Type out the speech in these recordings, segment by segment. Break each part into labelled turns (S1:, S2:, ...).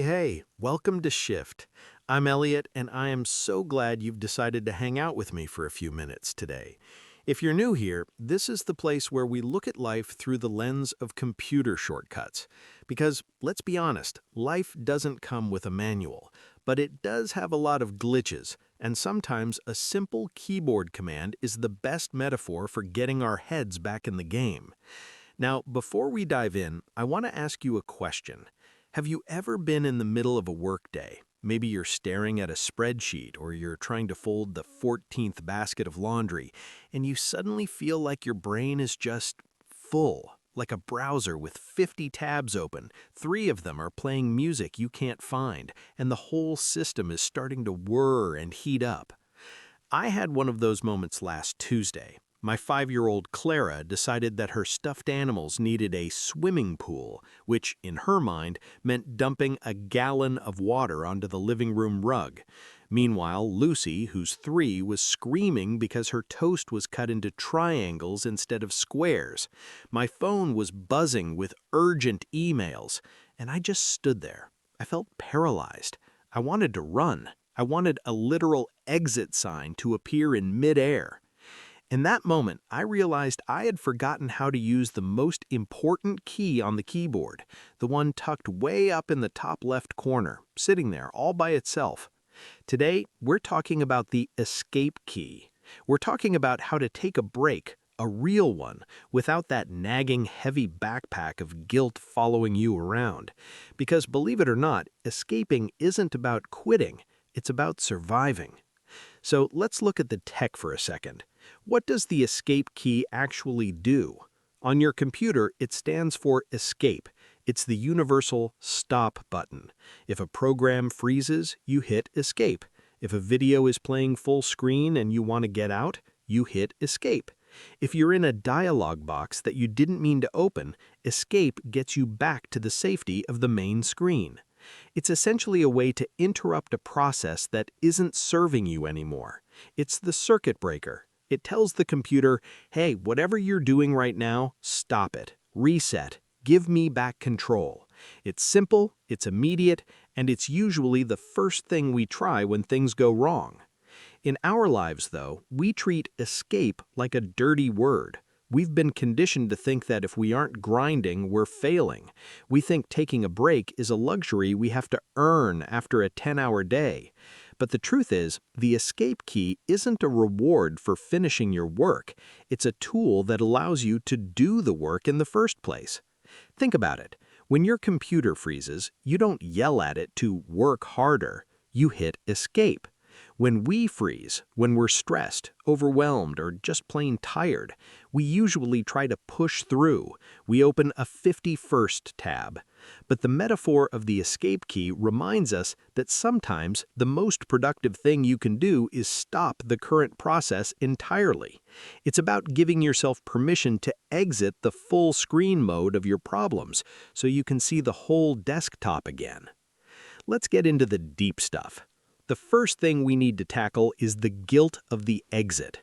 S1: Hey, welcome to Shift. I'm Elliot, and I am so glad you've decided to hang out with me for a few minutes today. If you're new here, this is the place where we look at life through the lens of computer shortcuts. Because, let's be honest, life doesn't come with a manual, but it does have a lot of glitches, and sometimes a simple keyboard command is the best metaphor for getting our heads back in the game. Now, before we dive in, I want to ask you a question. Have you ever been in the middle of a workday? Maybe you're staring at a spreadsheet or you're trying to fold the 14th basket of laundry, and you suddenly feel like your brain is just full, like a browser with 50 tabs open. 3 of them are playing music you can't find, and the whole system is starting to whir and heat up. I had one of those moments last Tuesday. My 5-year-old Clara decided that her stuffed animals needed a swimming pool, which, in her mind, meant dumping a gallon of water onto the living room rug. Meanwhile, Lucy, who's 3, was screaming because her toast was cut into triangles instead of squares. My phone was buzzing with urgent emails, and I just stood there. I felt paralyzed. I wanted to run. I wanted a literal exit sign to appear in midair. In that moment, I realized I had forgotten how to use the most important key on the keyboard, the one tucked way up in the top left corner, sitting there all by itself. Today, we're talking about the escape key. We're talking about how to take a break, a real one, without that nagging heavy backpack of guilt following you around. Because believe it or not, escaping isn't about quitting, it's about surviving. So let's look at the tech for a second. What does the escape key actually do? On your computer, it stands for escape. It's the universal stop button. If a program freezes, you hit escape. If a video is playing full screen and you want to get out, you hit escape. If you're in a dialog box that you didn't mean to open, escape gets you back to the safety of the main screen. It's essentially a way to interrupt a process that isn't serving you anymore. It's the circuit breaker. It tells the computer, hey, whatever you're doing right now, stop it, reset, give me back control. It's simple, it's immediate, and it's usually the first thing we try when things go wrong. In our lives, though, we treat escape like a dirty word. We've been conditioned to think that if we aren't grinding, we're failing. We think taking a break is a luxury we have to earn after a 10-hour day. But the truth is, the escape key isn't a reward for finishing your work. It's a tool that allows you to do the work in the first place. Think about it. When your computer freezes, you don't yell at it to work harder. You hit escape. When we freeze, when we're stressed, overwhelmed, or just plain tired, we usually try to push through. We open a 51st tab. But the metaphor of the escape key reminds us that sometimes the most productive thing you can do is stop the current process entirely. It's about giving yourself permission to exit the full screen mode of your problems so you can see the whole desktop again. Let's get into the deep stuff. The first thing we need to tackle is the guilt of the exit.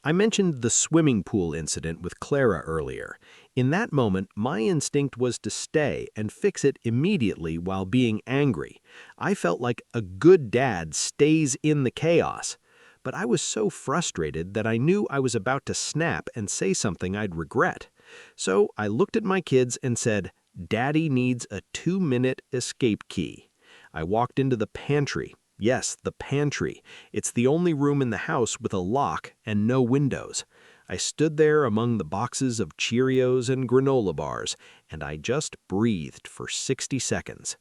S1: I mentioned the swimming pool incident with Clara earlier. In that moment, my instinct was to stay and fix it immediately while being angry. I felt like a good dad stays in the chaos. But I was so frustrated that I knew I was about to snap and say something I'd regret. So I looked at my kids and said, "Daddy needs a 2-minute escape key." I walked into the pantry. Yes, the pantry. It's the only room in the house with a lock and no windows. I stood there among the boxes of Cheerios and granola bars, and I just breathed for 60 seconds.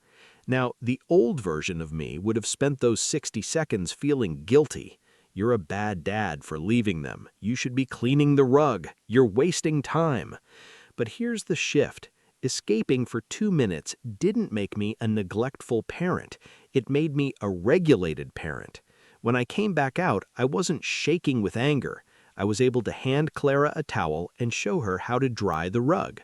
S1: Now, the old version of me would have spent those 60 seconds feeling guilty. You're a bad dad for leaving them. You should be cleaning the rug. You're wasting time. But here's the shift. Escaping for 2 minutes didn't make me a neglectful parent. It made me a regulated parent. When I came back out, I wasn't shaking with anger. I was able to hand Clara a towel and show her how to dry the rug.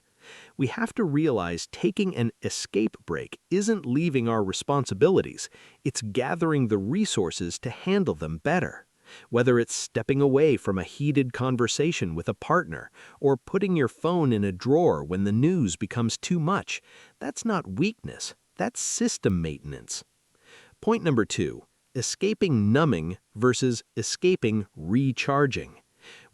S1: We have to realize taking an escape break isn't leaving our responsibilities. It's gathering the resources to handle them better. Whether it's stepping away from a heated conversation with a partner or putting your phone in a drawer when the news becomes too much, that's not weakness, That's system maintenance. Point number 2, escaping numbing versus escaping recharging.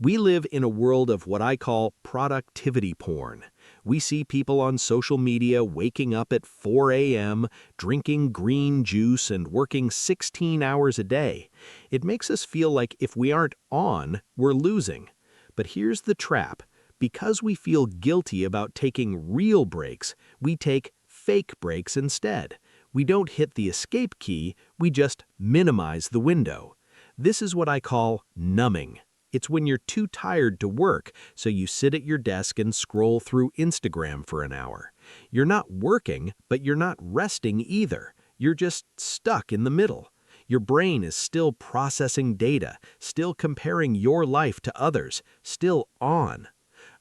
S1: We live in a world of what I call productivity porn. We see people on social media waking up at 4 a.m., drinking green juice, and working 16 hours a day. It makes us feel like if we aren't on, we're losing. But here's the trap. Because we feel guilty about taking real breaks, we take fake breaks instead. We don't hit the escape key, we just minimize the window. This is what I call numbing. It's when you're too tired to work, so you sit at your desk and scroll through Instagram for an hour. You're not working, but you're not resting either. You're just stuck in the middle. Your brain is still processing data, still comparing your life to others, still on.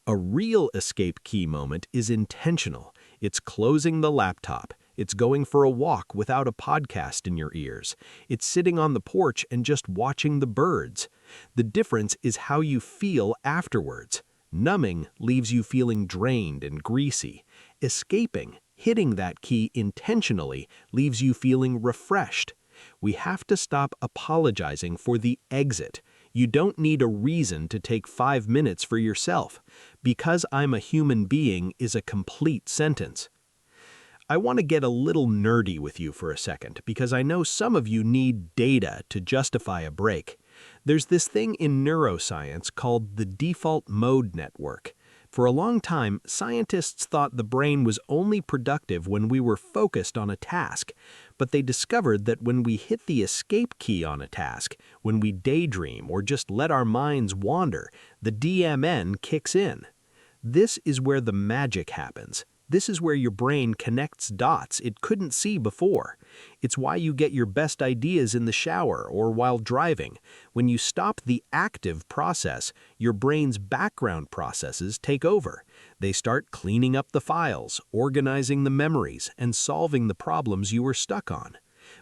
S1: A real escape key moment is intentional. It's closing the laptop. It's going for a walk without a podcast in your ears. It's sitting on the porch and just watching the birds. The difference is how you feel afterwards. Numbing leaves you feeling drained and greasy. Escaping, hitting that key intentionally, leaves you feeling refreshed. We have to stop apologizing for the exit. You don't need a reason to take 5 minutes for yourself. Because I'm a human being is a complete sentence. I want to get a little nerdy with you for a second because I know some of you need data to justify a break. There's this thing in neuroscience called the default mode network. For a long time, scientists thought the brain was only productive when we were focused on a task, but they discovered that when we hit the escape key on a task, when we daydream or just let our minds wander, the DMN kicks in. This is where the magic happens. This is where your brain connects dots it couldn't see before. It's why you get your best ideas in the shower or while driving. When you stop the active process, your brain's background processes take over. They start cleaning up the files, organizing the memories, and solving the problems you were stuck on.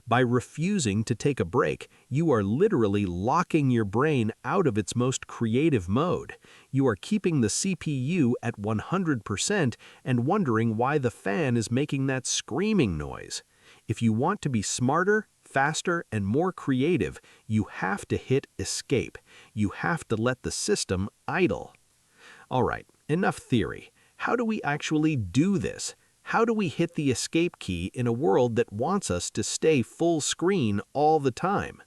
S1: By refusing to take a break, you are literally locking your brain out of its most creative mode. You are keeping the CPU at 100% and wondering why the fan is making that screaming noise. If you want to be smarter, faster, and more creative, you have to hit escape. You have to let the system idle. All right, enough theory. How do we actually do this? How do we hit the escape key in a world that wants us to stay full screen all the time?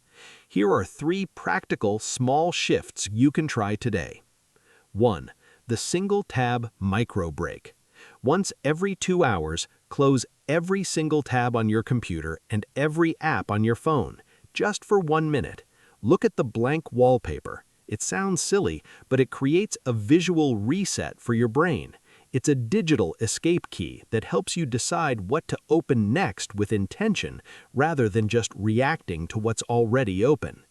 S1: Here are 3 practical small shifts you can try today. 1. The single tab micro break. Once every 2 hours, close every single tab on your computer and every app on your phone, just for 1 minute. Look at the blank wallpaper. It sounds silly, but it creates a visual reset for your brain. It's a digital escape key that helps you decide what to open next with intention rather than just reacting to what's already open.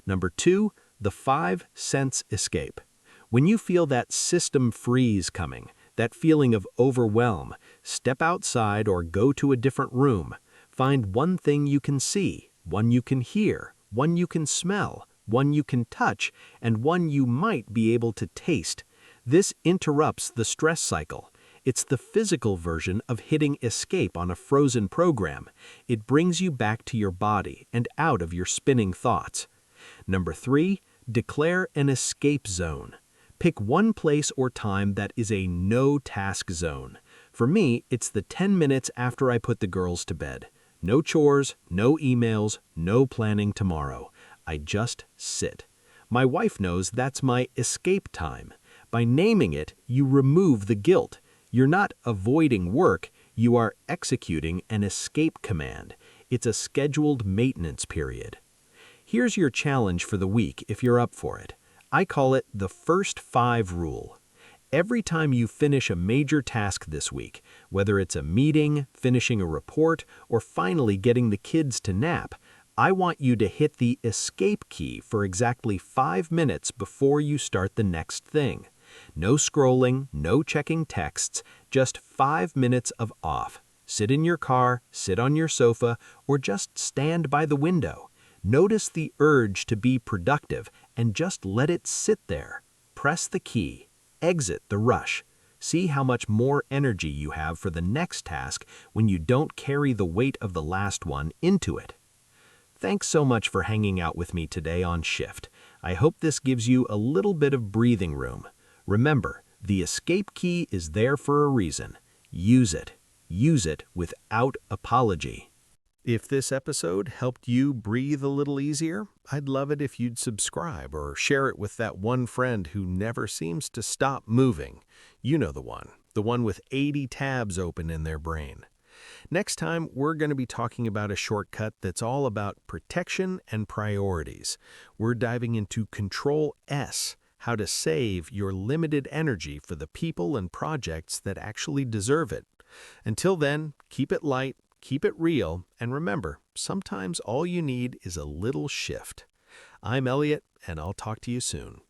S1: Number 2, the 5 sense escape. When you feel that system freeze coming, that feeling of overwhelm, step outside or go to a different room. Find one thing you can see, one you can hear, one you can smell, one you can touch, and one you might be able to taste. This interrupts the stress cycle. It's the physical version of hitting escape on a frozen program. It brings you back to your body and out of your spinning thoughts. Number 3, declare an escape zone. Pick one place or time that is a no-task zone. For me, it's the 10 minutes after I put the girls to bed. No chores, no emails, no planning tomorrow. I just sit. My wife knows that's my escape time. By naming it, you remove the guilt. You're not avoiding work, you are executing an escape command. It's a scheduled maintenance period. Here's your challenge for the week if you're up for it. I call it the first 5 rule. Every time you finish a major task this week, whether it's a meeting, finishing a report, or finally getting the kids to nap, I want you to hit the escape key for exactly 5 minutes before you start the next thing. No scrolling, no checking texts, just 5 minutes of off. Sit in your car, sit on your sofa, or just stand by the window. Notice the urge to be productive and just let it sit there. Press the key. Exit the rush. See how much more energy you have for the next task when you don't carry the weight of the last one into it. Thanks so much for hanging out with me today on Shift. I hope this gives you a little bit of breathing room. Remember, the escape key is there for a reason. Use it. Use it without apology. If this episode helped you breathe a little easier, I'd love it if you'd subscribe or share it with that one friend who never seems to stop moving. You know the one with 80 tabs open in their brain. Next time, we're going to be talking about a shortcut that's all about protection and priorities. We're diving into Control S, how to save your limited energy for the people and projects that actually deserve it. Until then, keep it light, keep it real, and remember, sometimes all you need is a little shift. I'm Elliot, and I'll talk to you soon.